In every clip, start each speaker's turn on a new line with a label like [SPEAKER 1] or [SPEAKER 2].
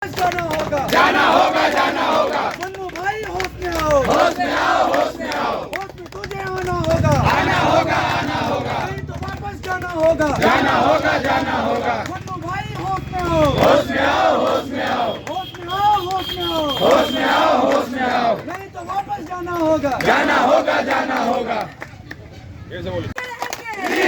[SPEAKER 1] जाना होगा,
[SPEAKER 2] जाना होगा, जाना होगा।
[SPEAKER 1] मन्नू भाई होश में आओ,
[SPEAKER 2] होश में आओ, होश में आओ।
[SPEAKER 1] होश में तुझे आना होगा,
[SPEAKER 2] आना होगा, आना होगा।
[SPEAKER 1] नहीं तो वापस जाना होगा,
[SPEAKER 2] जाना होगा, जाना होगा।
[SPEAKER 1] मन्नू भाई होश में आओ,
[SPEAKER 2] होश में आओ, होश में आओ।
[SPEAKER 1] होश में आओ, होश में आओ,
[SPEAKER 2] होश में आओ, होश में आओ।
[SPEAKER 1] नहीं तो वापस जाना होगा,
[SPEAKER 2] जाना होगा, जाना होगा।
[SPEAKER 3] फ्री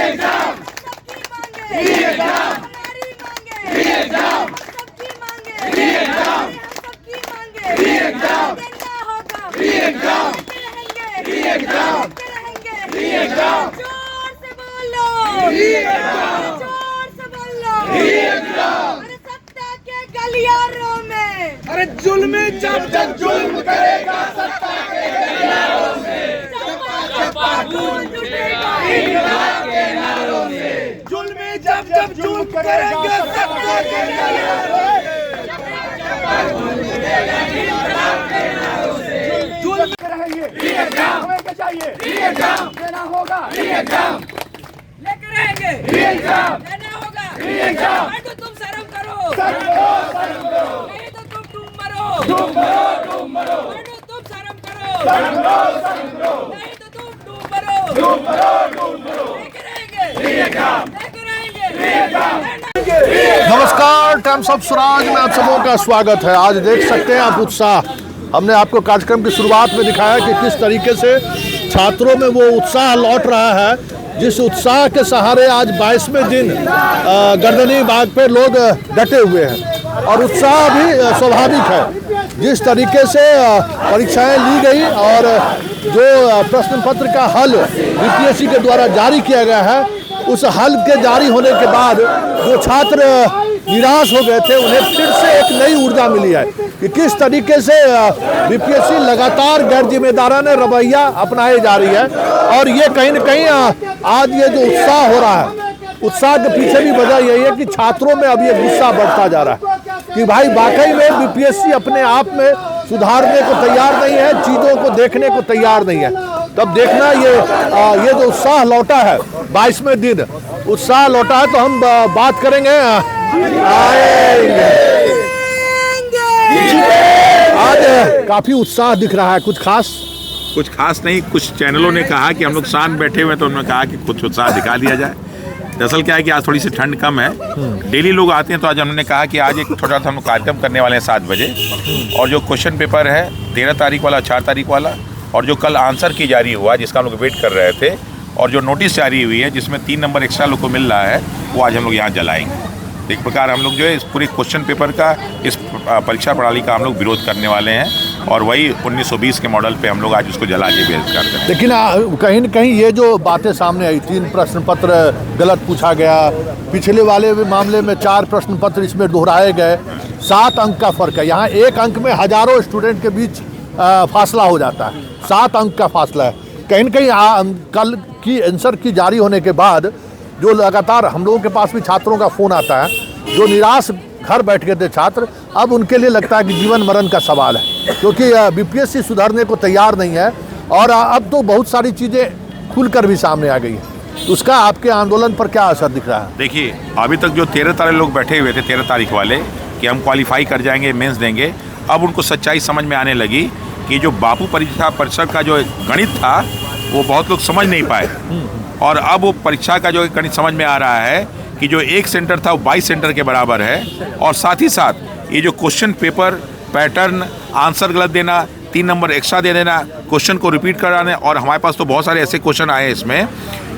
[SPEAKER 2] एग्जाम,
[SPEAKER 3] सबकी मांगे,
[SPEAKER 2] फ्री एग्जाम,
[SPEAKER 3] हमारी मांगे,
[SPEAKER 2] फ्री एग्जाम,
[SPEAKER 3] सबकी मांगे,
[SPEAKER 2] फ्री एग्जाम,
[SPEAKER 3] हम सबकी मांगे,
[SPEAKER 2] फ्री एग्जाम,
[SPEAKER 3] देना होगा,
[SPEAKER 2] फ्री एग्जाम,
[SPEAKER 3] देते रहेंगे,
[SPEAKER 2] फ्री एग्जाम,
[SPEAKER 3] देते रहेंगे,
[SPEAKER 2] फ्री एग्जाम,
[SPEAKER 3] जोर से बोलो,
[SPEAKER 2] फ्री एग्जाम,
[SPEAKER 3] जोर से बोलो,
[SPEAKER 2] फ्री एग्जाम।
[SPEAKER 3] अरे सत्ता के गलियारों में,
[SPEAKER 1] अरे जुल्म जब
[SPEAKER 2] जब जुल्म करेगा सत्ता के गलियारों में,
[SPEAKER 3] चप्पा गूंज उठेगा,
[SPEAKER 2] इंकलाब के नारों से।
[SPEAKER 1] जुल्म जब जुल्म करेंगे सत्ता के जुल्म करेंगे,
[SPEAKER 2] फ्री एग्जाम,
[SPEAKER 1] हमें क्या चाहिए,
[SPEAKER 2] फ्री एग्जाम,
[SPEAKER 1] देना होगा,
[SPEAKER 2] फ्री एग्जाम,
[SPEAKER 3] लेकर रहेंगे,
[SPEAKER 2] फ्री एग्जाम,
[SPEAKER 3] देना होगा,
[SPEAKER 2] फ्री एग्जाम।
[SPEAKER 3] नहीं तो तुम शर्म करो,
[SPEAKER 2] शर्म करो,
[SPEAKER 3] नहीं तो तुम मरो,
[SPEAKER 2] तुम मरो,
[SPEAKER 3] नहीं तो तुम शर्म करो,
[SPEAKER 2] शर्म करो,
[SPEAKER 3] नहीं तो तुम मरो,
[SPEAKER 2] तुम मरो।
[SPEAKER 3] लेकर रहेंगे,
[SPEAKER 2] फ्री एग्जाम,
[SPEAKER 3] लेकर रहेंगे,
[SPEAKER 2] फ्री एग्जाम।
[SPEAKER 4] नमस्कार, टाइम्स ऑफ स्वराज में आप सबों का स्वागत है। आज देख सकते हैं आप उत्साह। हमने आपको कार्यक्रम की शुरुआत में दिखाया कि किस तरीके से छात्रों में वो उत्साह लौट रहा है, जिस उत्साह के सहारे आज 22वें दिन गर्दनी बाग पे लोग डटे हुए हैं और उत्साह भी स्वाभाविक है। जिस तरीके से परीक्षाएं ली गई और जो प्रश्न पत्र का हल बीपीएससी के द्वारा जारी किया गया है, उस हल के जारी होने के बाद जो छात्र निराश हो गए थे उन्हें फिर से एक नई ऊर्जा मिली है कि किस तरीके से बीपीएससी लगातार गैर जिम्मेदाराना रवैया अपनाए जा रही है। और ये कहीं न कहीं आज ये जो उत्साह हो रहा है, उत्साह के पीछे भी वजह यही है कि छात्रों में अब ये गुस्सा बढ़ता जा रहा है कि भाई वाकई में बीपीएससी अपने आप में सुधारने को तैयार नहीं है, चीज़ों को देखने को तैयार नहीं है। तब देखना ये जो उत्साह लौटा है 22वें दिन उत्साह लौटा है, तो हम बात करेंगे आज काफी उत्साह दिख रहा है। कुछ खास
[SPEAKER 5] नहीं, कुछ चैनलों ने कहा कि हम लोग शांत बैठे हुए, तो उन्होंने कहा कि कुछ उत्साह दिखा दिया जाए। दरअसल क्या है कि आज थोड़ी सी ठंड कम है, डेली लोग आते हैं, तो आज हमने कहा कि आज एक छोटा सा हम कार्यक्रम करने वाले हैं 7 बजे। और जो क्वेश्चन पेपर है 13 तारीख वाला, 4 तारीख वाला, और जो कल आंसर की जारी हुआ जिसका हम लोग वेट कर रहे थे, और जो नोटिस जारी हुई है जिसमें 3 नंबर एक्स्ट्रा लोग को मिल रहा है, वो आज हम लोग यहाँ जलाएंगे। एक प्रकार हम लोग जो है इस पूरे क्वेश्चन पेपर का, इस परीक्षा प्रणाली का हम लोग विरोध करने वाले हैं, और वही 1920 के मॉडल पे हम लोग आज उसको जला के बहिष्कार करें।
[SPEAKER 4] लेकिन कहीं न कहीं ये जो बातें सामने आई, 3 प्रश्न पत्र गलत पूछा गया, पिछले वाले मामले में 4 प्रश्न पत्र इसमें दोहराए गए, 7 अंक का फर्क है। यहाँ 1 अंक में हजारों स्टूडेंट के बीच फासला हो जाता है, 7 अंक का फासला है। कहीं न कहीं कल की आंसर की जारी होने के बाद जो लगातार हम लोगों के पास भी छात्रों का फ़ोन आता है, जो निराश घर बैठ गए थे छात्र, अब उनके लिए लगता है कि जीवन मरण का सवाल है, क्योंकि बीपीएससी सुधरने को तैयार नहीं है। और अब तो बहुत सारी चीज़ें खुलकर भी सामने आ गई है। उसका आपके आंदोलन पर क्या असर दिख रहा है?
[SPEAKER 5] देखिए, अभी तक जो 13 तारीख लोग बैठे हुए थे, 13 तारीख वाले, कि हम क्वालिफाई कर जाएंगे, मेंस देंगे, अब उनको सच्चाई समझ में आने लगी कि जो बापू परीक्षा परिषद का जो गणित था वो बहुत लोग समझ नहीं पाए, और अब वो परीक्षा का जो गणित समझ में आ रहा है कि जो 1 सेंटर था वो 22 सेंटर के बराबर है। और साथ ही साथ ये जो क्वेश्चन पेपर पैटर्न, आंसर गलत देना, 3 नंबर एक्स्ट्रा दे देना, क्वेश्चन को रिपीट कराने, और हमारे पास तो बहुत सारे ऐसे क्वेश्चन आए हैं इसमें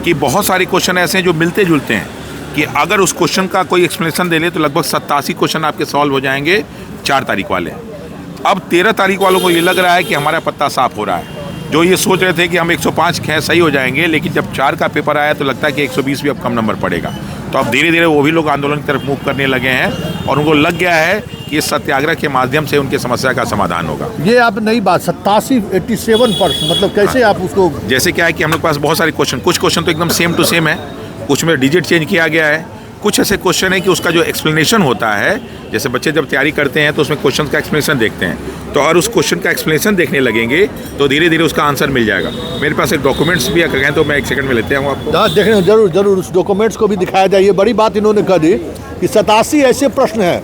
[SPEAKER 5] कि बहुत सारे क्वेश्चन ऐसे हैं जो मिलते जुलते हैं, कि अगर उस क्वेश्चन का कोई एक्सप्लेनेशन दे ले तो लगभग 87 क्वेश्चन आपके सॉल्व हो जाएंगे 4 तारीख वाले। अब 13 तारीख वालों को ये लग रहा है कि हमारा पत्ता साफ हो रहा है। जो ये सोच रहे थे कि हम 105 सही हो जाएंगे, लेकिन जब 4 का पेपर आया तो लगता है कि 120 भी अब कम नंबर पड़ेगा। तो अब धीरे धीरे वो भी लोग आंदोलन की तरफ मूव करने लगे हैं, और उनको लग गया है कि इस सत्याग्रह के माध्यम से उनकी समस्या का समाधान होगा।
[SPEAKER 4] ये आप नई बात 87% मतलब कैसे आप उसको?
[SPEAKER 5] जैसे क्या है कि हम लोग के पास बहुत सारे क्वेश्चन, कुछ क्वेश्चन तो एकदम सेम टू सेम है, कुछ में डिजिट चेंज किया गया है, कुछ ऐसे क्वेश्चन है कि उसका जो एक्सप्लेनेशन होता है, जैसे बच्चे जब तैयारी करते हैं तो उसमें क्वेश्चन का एक्सप्लेनेशन देखते हैं, तो और उस क्वेश्चन का एक्सप्लेनेशन देखने लगेंगे तो धीरे धीरे उसका आंसर मिल जाएगा। मेरे पास एक डॉक्यूमेंट्स भी कहें तो मैं 1 सेकंड में लेते हूँ आपको।
[SPEAKER 4] हाँ, देख रहे हैं, जरूर उस डॉक्यूमेंट्स को भी दिखाया जाए। ये बड़ी बात इन्होंने कह दी कि 87 ऐसे प्रश्न हैं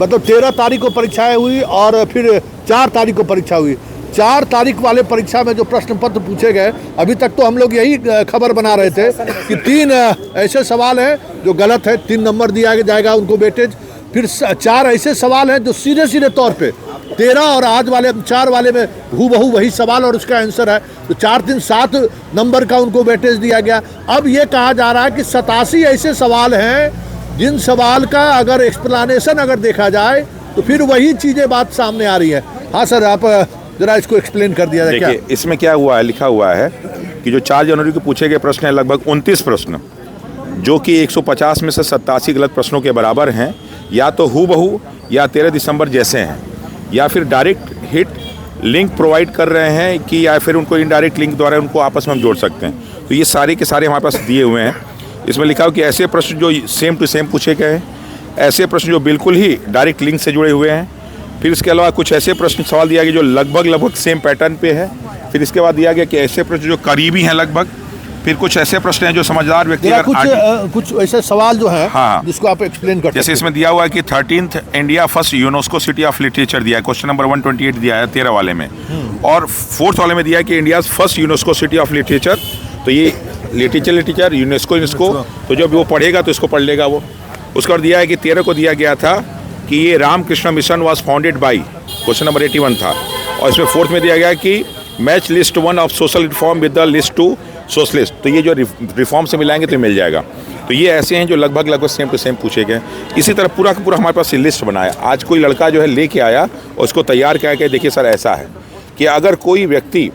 [SPEAKER 4] मतलब 13 तारीख को परीक्षाएं हुई और फिर 4 तारीख को परीक्षा हुई। 4 तारीख वाले परीक्षा में जो प्रश्न पत्र पूछे गए, अभी तक तो हम लोग यही खबर बना रहे थे कि 3 ऐसे सवाल हैं जो गलत है, 3 नंबर दिया जाएगा उनको वेटेज। फिर 4 ऐसे सवाल हैं जो सीधे सीधे तौर पे 13 और आज वाले 4 वाले में हूबहू वही सवाल और उसका आंसर है, तो 4 3 7 नंबर का उनको वेटेज दिया गया। अब ये कहा जा रहा है कि 87 ऐसे सवाल हैं जिन सवाल का अगर एक्सप्लेनेशन अगर देखा जाए तो फिर वही चीज़ें बात सामने आ रही है। हाँ सर, आप जरा इसको एक्सप्लेन कर दिया जाए।
[SPEAKER 5] देखिए, इसमें क्या हुआ है, लिखा हुआ है कि जो 4 जनवरी को पूछे गए प्रश्न हैं लगभग 29 प्रश्न, जो कि 150 में से 87 गलत प्रश्नों के बराबर हैं, या तो हूबहू या 13 दिसंबर जैसे हैं, या फिर डायरेक्ट हिट लिंक प्रोवाइड कर रहे हैं कि या फिर उनको इनडायरेक्ट लिंक द्वारा उनको आपस में हम जोड़ सकते हैं। तो ये सारे के सारे हमारे पास दिए हुए हैं। इसमें लिखा हो कि ऐसे प्रश्न जो सेम टू सेम पूछे गए हैं, ऐसे प्रश्न जो बिल्कुल ही डायरेक्ट लिंक से जुड़े हुए हैं, फिर इसके अलावा कुछ ऐसे प्रश्न सवाल दिया गया जो लगभग सेम पैटर्न पे है, फिर इसके बाद दिया गया कि ऐसे प्रश्न जो करीबी हैं लगभग, फिर कुछ ऐसे प्रश्न हैं जो समझदार व्यक्ति
[SPEAKER 4] कुछ ऐसे सवाल जो है,
[SPEAKER 5] हाँ,
[SPEAKER 4] जिसको आप एक्सप्लेन कर।
[SPEAKER 5] जैसे इसमें दिया हुआ है कि 13th India first UNESCO city of literature दिया है, क्वेश्चन नंबर 128 दिया है 13 वाले में, और 4th वाले में दिया है कि India first UNESCO city of literature. तो ये लिटरेचर यूनेस्को, तो जब वो पढ़ेगा तो इसको पढ़ लेगा वो। उसका दिया है कि 13 को दिया गया था कि ये Ramakrishna Mission was founded by, question number 81 था। और इसमें 4th में दिया गया कि match list 1 of social reform with the list 2 socialist. तो ये जो रिफॉर्म से मिलाएंगे तो मिल जाएगा। तो ये ऐसे हैं जो लगभग सेम टू सेम पूछे गए। इसी तरह पूरा का पूरा हमारे पास लिस्ट बनाया। आज कोई लड़का जो है लेके आया और उसको तैयार किया कि देखिए सर ऐसा है कि अगर कोई व्यक्ति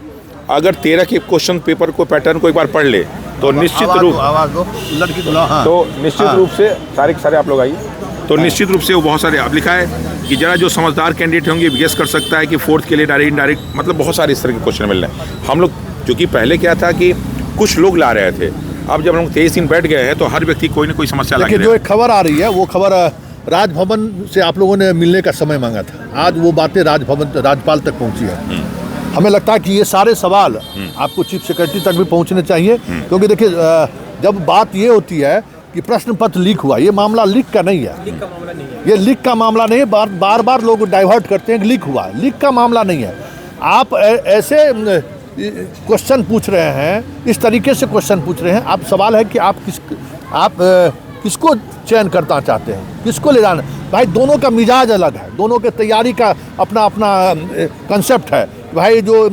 [SPEAKER 5] अगर 13 के क्वेश्चन पेपर को पैटर्न को एक बार पढ़ ले तो निश्चित रूप से सारे के सारे आप लोग आइए, तो निश्चित रूप से वो बहुत सारे आप लिखा है कि जरा जो समझदार कैंडिडेट होंगे गेस कर सकता है कि 4th के लिए डायरेक्ट इनडायरेक्ट, मतलब बहुत सारे इस तरह के क्वेश्चन मिल रहे हैं। हम लोग क्योंकि पहले क्या था कि कुछ लोग ला रहे थे, अब जब हम लोग 23 दिन बैठ गए हैं तो हर व्यक्ति कोई ना कोई समस्या ला के
[SPEAKER 4] जो एक खबर आ रही है वो खबर राजभवन से आप लोगों ने मिलने का समय मांगा था, आज वो बातें राज्यपाल तक पहुंची है। हमें लगता है कि ये सारे सवाल आपको चीफ सेक्रेटरी तक भी पहुंचने चाहिए, क्योंकि देखिए जब बात ये होती है कि प्रश्न पत्र लीक हुआ, ये मामला लीक का नहीं है, ये लीक का मामला नहीं है। बार बार लोग डाइवर्ट करते हैं कि लीक हुआ, लीक का मामला नहीं है। आप ऐसे क्वेश्चन पूछ रहे हैं, इस तरीके से क्वेश्चन पूछ रहे हैं, आप सवाल है कि आप किसको चयन करना चाहते हैं, किसको ले जाना। भाई दोनों का मिजाज अलग है, दोनों के तैयारी का अपना अपना कंसेप्ट है। भाई जो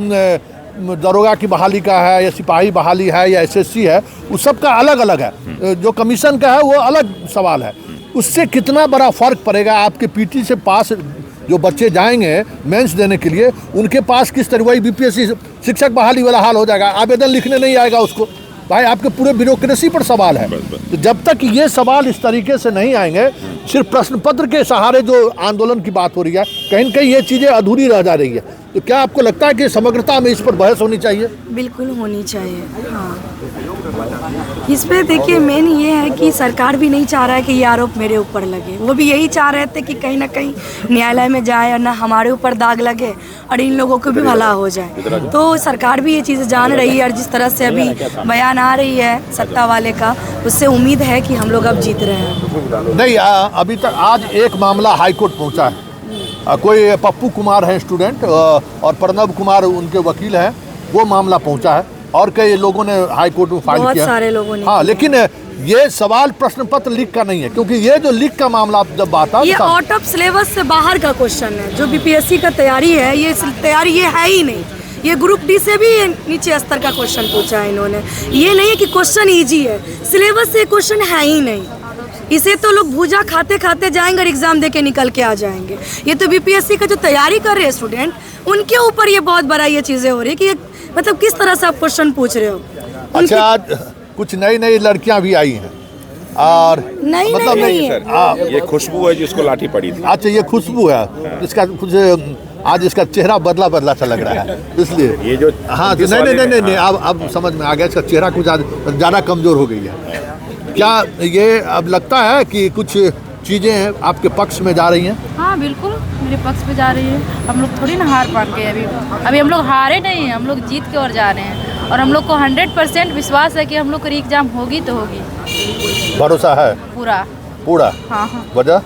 [SPEAKER 4] दरोगा की बहाली का है या सिपाही बहाली है या एसएससी है, उस सब का अलग अलग है। जो कमीशन का है वो अलग सवाल है। उससे कितना बड़ा फ़र्क पड़ेगा आपके पीटी से पास जो बच्चे जाएंगे मेंस देने के लिए, उनके पास किस तरह वही बीपीएससी शिक्षक बहाली वाला हाल हो जाएगा, आवेदन लिखने नहीं आएगा उसको। भाई आपके पूरे ब्यूरोक्रेसी पर सवाल है। तो जब तक ये सवाल इस तरीके से नहीं आएंगे, सिर्फ प्रश्न पत्र के सहारे जो आंदोलन की बात हो रही है, कहीं न कहीं ये चीज़ें अधूरी रह जा रही है। तो क्या आपको लगता है कि समग्रता में इस पर बहस होनी चाहिए?
[SPEAKER 2] बिल्कुल होनी चाहिए। हाँ, इस पे देखिए मेन ये है कि सरकार भी नहीं चाह रहा है कि ये आरोप मेरे ऊपर लगे। वो भी यही चाह रहे थे कि कहीं ना कहीं न्यायालय में जाए और ना हमारे ऊपर दाग लगे और इन लोगों को भी भला हो जाए। तो सरकार भी ये चीज़ें जान रही है और जिस तरह से अभी बयान आ रही है सत्ता वाले का, उससे उम्मीद है कि हम लोग अब जीत रहे हैं।
[SPEAKER 4] नहीं, अभी तक आज एक मामला हाईकोर्ट पहुँचा है। कोई पप्पू कुमार है स्टूडेंट और प्रणव कुमार उनके वकील हैं, वो मामला पहुंचा है और कई लोगों ने हाई कोर्ट में फाइल किया,
[SPEAKER 2] बहुत सारे लोगों ने।
[SPEAKER 4] हाँ, लेकिन ये सवाल प्रश्न पत्र लीक का नहीं है, क्योंकि ये जो लीक का मामला जब बात
[SPEAKER 2] ये आउट ऑफ सिलेबस से बाहर का क्वेश्चन है। जो बीपीएससी का तैयारी है, ये तैयारी ये है ही नहीं। ये ग्रुप डी से भी नीचे स्तर का क्वेश्चन पूछा है इन्होंने। ये नहीं है कि क्वेश्चन ईजी है, सिलेबस से क्वेश्चन है ही नहीं। इसे तो लोग भूजा खाते खाते जाएंगे और एग्जाम देके निकल के आ जाएंगे। ये तो बीपीएससी का जो तैयारी कर रहे हैं स्टूडेंट, उनके ऊपर ये बहुत बड़ा ये चीज़ें हो रही है कि मतलब किस तरह से आप क्वेश्चन पूछ रहे हो।
[SPEAKER 4] अच्छा, आज कुछ नई नई लड़कियां भी आई हैं और
[SPEAKER 2] मतलब नहीं है।
[SPEAKER 5] ये खुशबू है जिसको लाठी पड़ी थी।
[SPEAKER 4] अच्छा, ये खुशबू है, इसका कुछ आज इसका चेहरा बदला सा लग रहा है, इसलिए
[SPEAKER 5] ये जो
[SPEAKER 4] हाँ नहीं, अब समझ में आ गया, इसका चेहरा कुछ ज़्यादा कमज़ोर हो गई है। क्या ये अब लगता है कि कुछ चीज़ें आपके पक्ष में जा रही हैं?
[SPEAKER 6] हाँ बिल्कुल, मेरे पक्ष पे जा रही है। हम लोग थोड़ी ना हार मान गए अभी हम लोग हारे नहीं हैं, हम लोग जीत की ओर जा रहे हैं और हम लोग को 100% विश्वास है कि हम लोग को एग्जाम होगी तो होगी।
[SPEAKER 4] भरोसा है
[SPEAKER 6] पूरा?
[SPEAKER 4] हाँ। वजह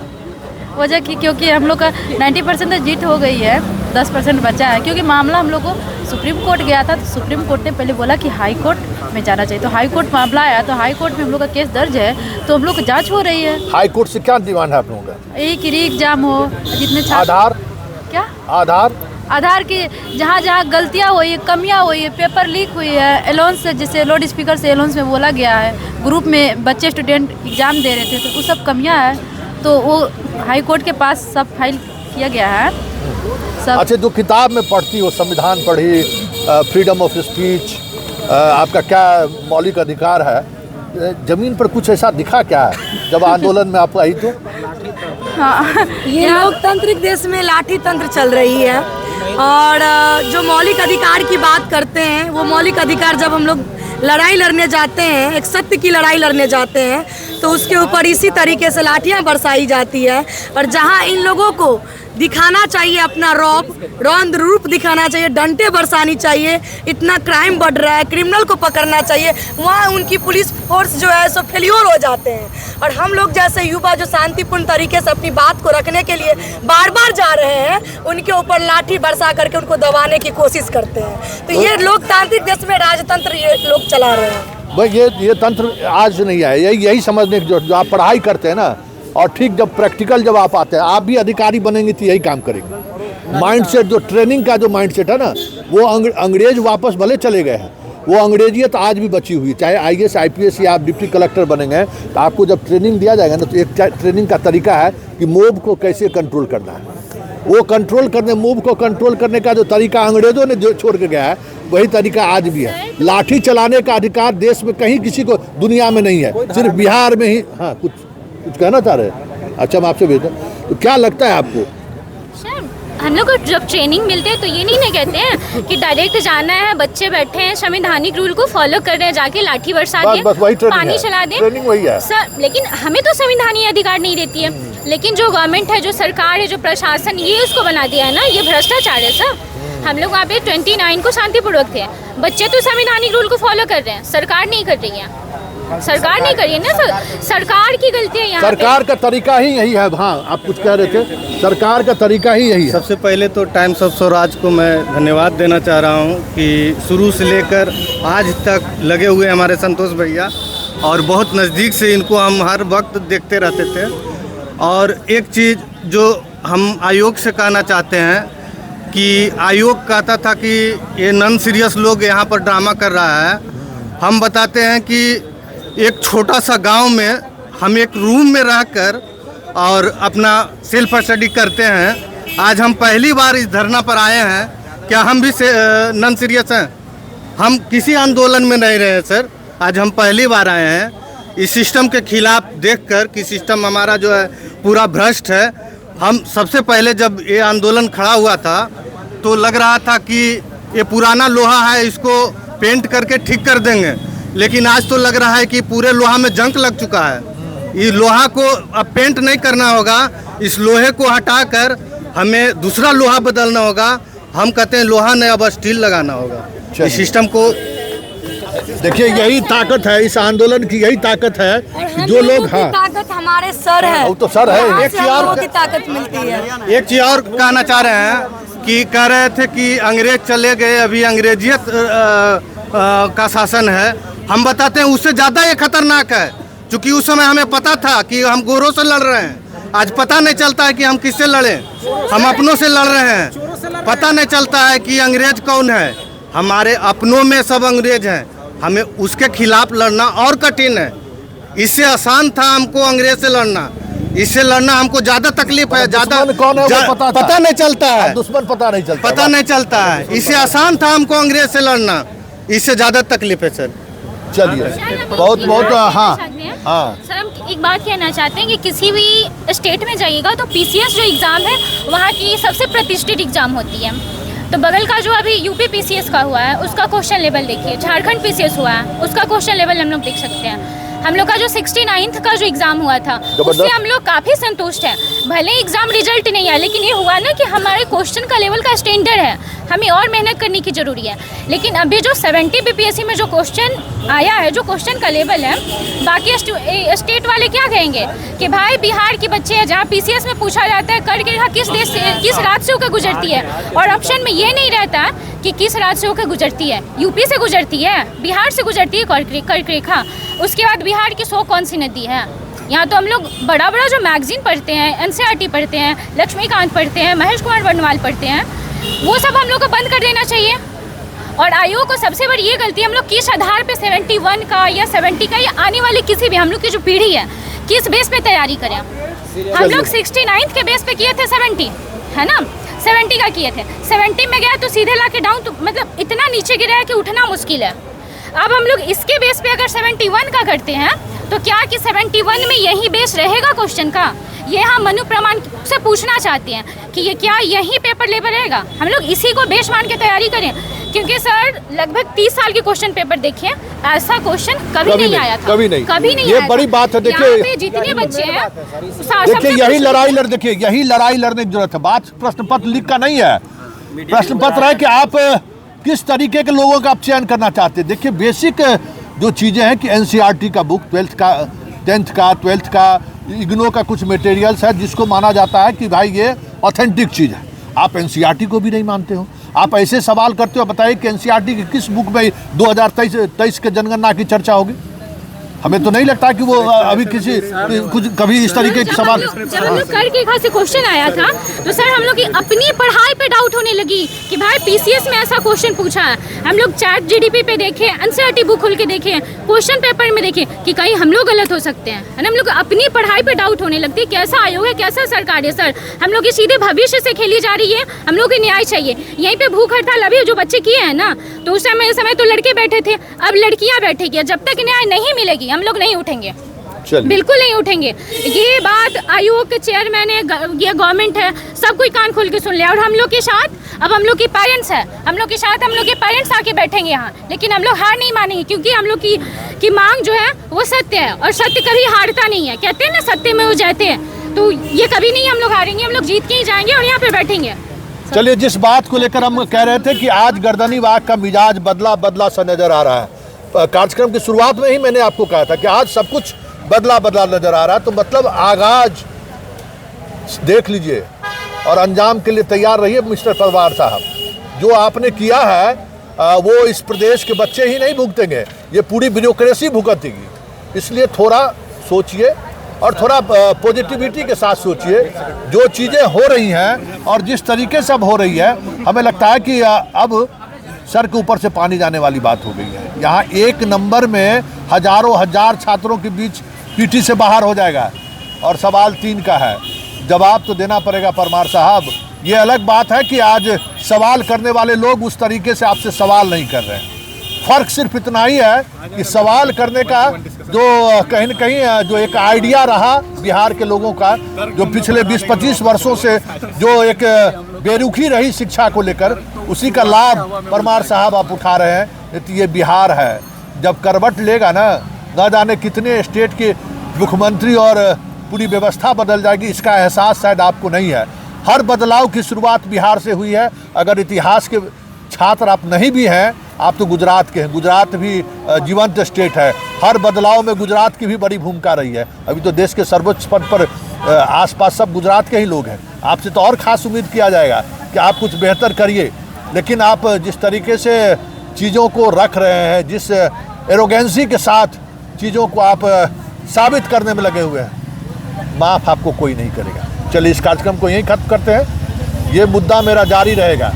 [SPEAKER 6] वजह की क्योंकि हम लोग का 90% तो जीत हो गई है, 10% बचा है। क्योंकि मामला हम लोग को सुप्रीम कोर्ट गया था, तो सुप्रीम कोर्ट ने पहले बोला कि हाई कोर्ट में जाना चाहिए, तो हाई कोर्ट मामला आया, तो हाई कोर्ट में हम लोग का केस दर्ज है, तो हम लोग को जांच हो रही है।
[SPEAKER 4] हाई कोर्ट से क्या डिमांड है आप लोगों का?
[SPEAKER 6] यही कि री एग्जाम हो, जितने छात्र
[SPEAKER 4] आधार
[SPEAKER 6] क्या आधार की जहाँ जहाँ गलतियाँ हुई है, कमियाँ हुई है, पेपर लीक हुई है, अलाउंस से जैसे लाउड स्पीकर से अलाउंस में बोला गया है, ग्रुप में बच्चे स्टूडेंट एग्ज़ाम दे रहे थे, तो वो सब कमियाँ है, तो वो हाई कोर्ट के पास सब फाइल किया गया है सब।
[SPEAKER 4] अच्छा, जो किताब में पढ़ती हो, संविधान पढ़ी, फ्रीडम ऑफ स्पीच, आपका क्या मौलिक अधिकार है, जमीन पर कुछ ऐसा दिखा क्या है जब आंदोलन में आप आई तो?
[SPEAKER 2] हाँ, ये लोकतांत्रिक देश में लाठी तंत्र चल रही है, और जो मौलिक अधिकार की बात करते हैं, वो मौलिक अधिकार जब हम लोग लड़ाई लड़ने जाते हैं, एक सत्य की लड़ाई लड़ने जाते हैं, तो उसके ऊपर इसी तरीके से लाठियां बरसाई जाती है। और जहां इन लोगों को दिखाना चाहिए अपना रौद्र रूप दिखाना चाहिए, डंडे बरसानी चाहिए, इतना क्राइम बढ़ रहा है, क्रिमिनल को पकड़ना चाहिए, वहाँ उनकी पुलिस फोर्स जो है सो फेल्योर हो जाते हैं। और हम लोग जैसे युवा जो शांतिपूर्ण तरीके से अपनी बात को रखने के लिए बार बार जा रहे हैं, उनके ऊपर लाठी बरसा करके उनको दबाने की कोशिश करते हैं। तो ये लोकतांत्रिक देश में राजतंत्र ये लोग चला रहे हैं।
[SPEAKER 4] भाई ये तंत्र आज नहीं आया, यही समझने की जो आप पढ़ाई करते हैं ना, और ठीक जब प्रैक्टिकल जब आप आते हैं, आप भी अधिकारी बनेंगे तो यही काम करेंगे। माइंडसेट जो ट्रेनिंग का जो माइंडसेट है ना, वो अंग्रेज वापस भले चले गए हैं, वो अंग्रेजियत आज भी बची हुई है। चाहे IAS IPS या आप डिप्टी कलेक्टर बनेंगे, तो आपको जब ट्रेनिंग दिया जाएगा ना, तो एक ट्रेनिंग का तरीका है कि मोब को कैसे कंट्रोल करना है। वो कंट्रोल करने, मोब को कंट्रोल करने का जो तरीका अंग्रेजों ने जो छोड़ के गया है, वही तरीका आज भी है। लाठी चलाने का अधिकार देश में कहीं किसी को दुनिया में नहीं है, सिर्फ बिहार में ही। हाँ, कुछ कहना चाह रहे हैं? अच्छा, हम आपसे भेजते हैं, तो क्या लगता है आपको?
[SPEAKER 7] हम लोग को जब ट्रेनिंग मिलते हैं तो ये नहीं कहते हैं कि डायरेक्ट जाना है, बच्चे बैठे हैं, संवैधानिक रूल को फॉलो कर रहे हैं, जाके लाठी बरसा दें, पानी चला दें,
[SPEAKER 4] ट्रेनिंग वही है
[SPEAKER 7] सर। लेकिन हमें तो संवैधानिक अधिकार नहीं देती है, लेकिन जो गवर्नमेंट है, जो सरकार है, जो प्रशासन, ये उसको बना दिया है ना, ये भ्रष्टाचार है सर। हम लोग वहाँ पे 29 को शांतिपूर्वक थे, बच्चे तो संवैधानिक रूल को फॉलो कर रहे हैं, सरकार नहीं कर रही है, सरकार नहीं करिए ना सर, सरकार की गलती है यहाँ।
[SPEAKER 4] सरकार का तरीका ही यही है। हाँ, आप कुछ कह रहे थे, सरकार का तरीका ही यही है।
[SPEAKER 8] सबसे पहले तो टाइम्स ऑफ स्वराज को मैं धन्यवाद देना चाह रहा हूँ कि शुरू से लेकर आज तक लगे हुए हमारे संतोष भैया, और बहुत नज़दीक से इनको हम हर वक्त देखते रहते थे। और एक चीज़ जो हम आयोग से कहना चाहते हैं कि आयोग कहता था कि ये नॉन सीरियस लोग यहाँ पर ड्रामा कर रहा है। हम बताते हैं कि एक छोटा सा गांव में हम एक रूम में रहकर और अपना सेल्फ स्टडी करते हैं। आज हम पहली बार इस धरना पर आए हैं। क्या हम भी नॉन सीरियस हैं? हम किसी आंदोलन में नहीं रहे सर, आज हम पहली बार आए हैं इस सिस्टम के खिलाफ देखकर कि सिस्टम हमारा जो है पूरा भ्रष्ट है। हम सबसे पहले जब ये आंदोलन खड़ा हुआ था तो लग रहा था कि ये पुराना लोहा है, इसको पेंट करके ठीक कर देंगे, लेकिन आज तो लग रहा है कि पूरे लोहा में जंग लग चुका है। ये लोहा को अब पेंट नहीं करना होगा, इस लोहे को हटाकर हमें दूसरा लोहा बदलना होगा। हम कहते हैं लोहा नहीं, अब स्टील लगाना होगा। इस सिस्टम को
[SPEAKER 4] देखिए, यही ताकत है इस आंदोलन की, यही ताकत है कि जो लोग, हाँ,
[SPEAKER 2] ताकत हमारे सर है,
[SPEAKER 4] वो तो सर है।
[SPEAKER 2] एक चीज और की ताकत मिलती है।
[SPEAKER 8] एक चीज और कहना चाह रहे हैं कि कह रहे थे कि अंग्रेज चले गए, अभी अंग्रेजियत का शासन है। हम बताते हैं उससे ज़्यादा ये खतरनाक है, क्योंकि उस समय हमें पता था कि हम गोरों से लड़ रहे हैं। आज पता नहीं चलता है कि हम किससे लड़ें, हम अपनों से लड़ रहे हैं। पता नहीं चलता है कि अंग्रेज कौन है, हमारे अपनों में सब अंग्रेज हैं। हमें उसके खिलाफ लड़ना और कठिन है। इससे आसान था हमको अंग्रेज से लड़ना, इससे लड़ना हमको ज़्यादा तकलीफ है। ज़्यादा पता नहीं चलता है,
[SPEAKER 4] दुश्मन पता नहीं
[SPEAKER 8] चलता है। इससे आसान था हमको अंग्रेज से लड़ना, इससे ज़्यादा तकलीफ है सर।
[SPEAKER 4] चलिए, बहुत हाँ
[SPEAKER 7] सर, हम एक बात कहना चाहते हैं कि किसी भी स्टेट में जाइएगा तो PCS जो एग्ज़ाम है वहाँ की सबसे प्रतिष्ठित एग्ज़ाम होती है। तो बगल का जो अभी UP PCS का हुआ है उसका क्वेश्चन लेवल देखिए, झारखंड PCS हुआ है उसका क्वेश्चन लेवल हम लोग देख सकते हैं। हम लोग का जो 69th का जो एग्ज़ाम हुआ था उससे हम लोग काफ़ी संतुष्ट हैं। भले एग्ज़ाम रिजल्ट नहीं आया, लेकिन ये हुआ ना कि हमारे क्वेश्चन का लेवल का स्टैंडर्ड है, हमें और मेहनत करने की ज़रूरी है। लेकिन अभी जो 70 बीपीएससी में जो क्वेश्चन आया है, जो क्वेश्चन का लेवल है, बाकी स्टेट वाले क्या कहेंगे कि भाई बिहार के बच्चे हैं, जहाँ पीसीएस में पूछा जाता है कर्क रेखा किस देश से, किस राज्य से होकर गुजरती है, और ऑप्शन में ये नहीं रहता कि किस राज्य से होकर गुजरती है। यूपी से गुजरती है, बिहार से गुजरती है कर्क रेखा। उसके बाद बिहार की 100 कौन सी नदी है। यहाँ तो हम लोग बड़ा बड़ा जो मैगजीन पढ़ते हैं, एनसीईआरटी पढ़ते हैं, लक्ष्मीकांत पढ़ते हैं, महेश कुमार वर्णवाल पढ़ते हैं, वो सब हम लोग को बंद कर देना चाहिए। और आयोग को सबसे बड़ी ये गलती, हम लोग किस आधार पे 71 का या 70 का या आने वाली किसी भी हम लोग की जो पीढ़ी है, किस बेस पे तैयारी करें। हम लोग 69 के बेस पे किए थे 70, है ना, 70 का किए थे। 70 में गया तो सीधे ला के डाउन, तो मतलब इतना नीचे गिरा है कि उठना मुश्किल है। अब हम लोग इसके बेस पे अगर 71 का करते हैं तो क्या कि 71 में यही बेस रहेगा क्वेश्चन का? ये हम मनु प्रमाण से पूछना चाहते हैं कि ये क्या यही पेपर लेवल रहेगा? हम लोग इसी को बेस मान के तैयारी करें, क्योंकि सर लगभग 30 साल के क्वेश्चन पेपर देखिए, ऐसा क्वेश्चन कभी नहीं आया था,
[SPEAKER 4] कभी नहीं
[SPEAKER 7] ये
[SPEAKER 4] बड़ी बात है। देखिए
[SPEAKER 7] जितने बच्चे हैं,
[SPEAKER 4] देखिए यही लड़ाई लड़ने की जरूरत है। बात प्रश्न पत्र लीक का नहीं है, प्रश्न पत्र है कि आप किस तरीके के लोगों का आप चयन करना चाहते हैं। देखिए बेसिक जो चीज़ें हैं कि एनसीईआरटी का बुक 12th का 10th का 12th का इग्नो का कुछ मटेरियल्स है जिसको माना जाता है कि भाई ये ऑथेंटिक चीज़ है। आप एनसीईआरटी को भी नहीं मानते हो, आप ऐसे सवाल करते हो। बताइए कि एनसीईआरटी की किस बुक में 2023 के जनगणना की चर्चा होगी? हमें तो नहीं लगता कि वो अभी कुछ कभी इस तरीके के सवाल।
[SPEAKER 7] जब हम लोग कर्क रेखा से क्वेश्चन आया था तो सर हम लोग की अपनी पढ़ाई पे डाउट होने लगी कि भाई पीसीएस में ऐसा क्वेश्चन पूछा है। हम लोग चैट जीडीपी पे देखें, एनसीईआरटी बुक खोल के देखें, क्वेश्चन पेपर में देखें कि कहीं हम लोग गलत हो सकते हैं। हम लोग अपनी पढ़ाई पे डाउट होने लगती है, कैसा आयोग है, कैसा सरकार है। सर हम लोग की सीधे भविष्य से खेली जा रही है, हम लोग को न्याय चाहिए। यहीं पे भूख हड़ताल अभी जो बच्चे किए हैं ना, तो उस समय तो लड़के बैठे थे, अब लड़कियां बैठेगी। जब तक न्याय नहीं मिलेगी हम लोग नहीं उठेंगे, बिल्कुल नहीं उठेंगे। ये बात आयोग के चेयरमैन है, ये गवर्नमेंट है, सब कोई कान खोल के सुन ले। और हम लोग के साथ अब हम लोग के पेरेंट्स है, हम लोग के साथ हम लोग के पेरेंट्स आके बैठेंगे यहाँ। लेकिन हम लोग हार नहीं मानेंगे, क्योंकि हम लोग की मांग जो है वो सत्य है, और सत्य कभी हारता नहीं है। कहते हैं ना सत्य में वो जाते हैं, तो ये कभी नहीं हम लोग हारेंगे, हम लोग जीत के ही जाएंगे और यहाँ पे बैठेंगे।
[SPEAKER 4] चलिए, जिस बात को लेकर हम कह रहे थे कि आज गर्दनी बाग का मिजाज बदला सा नजर आ रहा है। कार्यक्रम की शुरुआत में ही मैंने आपको कहा था कि आज सब कुछ बदला नजर आ रहा है, तो मतलब आगाज देख लीजिए और अंजाम के लिए तैयार रहिए मिस्टर परमार साहब। जो आपने किया है वो इस प्रदेश के बच्चे ही नहीं भुगतेंगे, ये पूरी ब्यूरोक्रेसी भुगतेगी। इसलिए थोड़ा सोचिए और थोड़ा पॉजिटिविटी के साथ सोचिए। जो चीज़ें हो रही हैं और जिस तरीके से अब हो रही है, हमें लगता है कि अब सर के ऊपर से पानी जाने वाली बात हो गई है। यहाँ एक नंबर में हजार छात्रों के बीच पीटी से बाहर हो जाएगा। और सवाल 3 का है, जवाब तो देना पड़ेगा परमार साहब। ये अलग बात है कि आज सवाल करने वाले लोग उस तरीके से आपसे सवाल नहीं कर रहे हैं। फ़र्क सिर्फ इतना ही है कि सवाल करने का जो कहीं न कहीं जो एक आइडिया रहा बिहार के लोगों का, जो पिछले 20-25 वर्षों से जो एक बेरुखी रही शिक्षा को लेकर, उसी का लाभ परमार साहब आप उठा रहे हैं। तो ये बिहार है, जब करवट लेगा ना जाने कितने स्टेट के मुख्यमंत्री और पूरी व्यवस्था बदल जाएगी, इसका एहसास शायद आपको नहीं है। हर बदलाव की शुरुआत बिहार से हुई है। अगर इतिहास के छात्र आप नहीं भी हैं, आप तो गुजरात के हैं। गुजरात भी जीवंत स्टेट है, हर बदलाव में गुजरात की भी बड़ी भूमिका रही है। अभी तो देश के सर्वोच्च पद पर आसपास सब गुजरात के ही लोग हैं। आपसे तो और ख़ास उम्मीद किया जाएगा कि आप कुछ बेहतर करिए, लेकिन आप जिस तरीके से चीज़ों को रख रहे हैं, जिस एरोगेंसी के साथ चीज़ों को आप साबित करने में लगे हुए हैं, माफ़ आपको कोई नहीं करेगा। चलिए, इस कार्यक्रम को यहीं खत्म करते हैं। ये मुद्दा मेरा जारी रहेगा।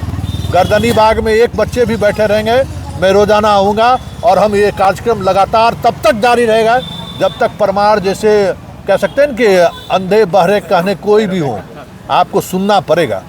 [SPEAKER 4] गर्दनी बाग में एक बच्चे भी बैठे रहेंगे, मैं रोज़ाना आऊँगा और हम ये कार्यक्रम लगातार तब तक जारी रहेगा जब तक परमार जैसे कह सकते हैं कि अंधे बहरे कहने कोई भी हो, आपको सुनना पड़ेगा।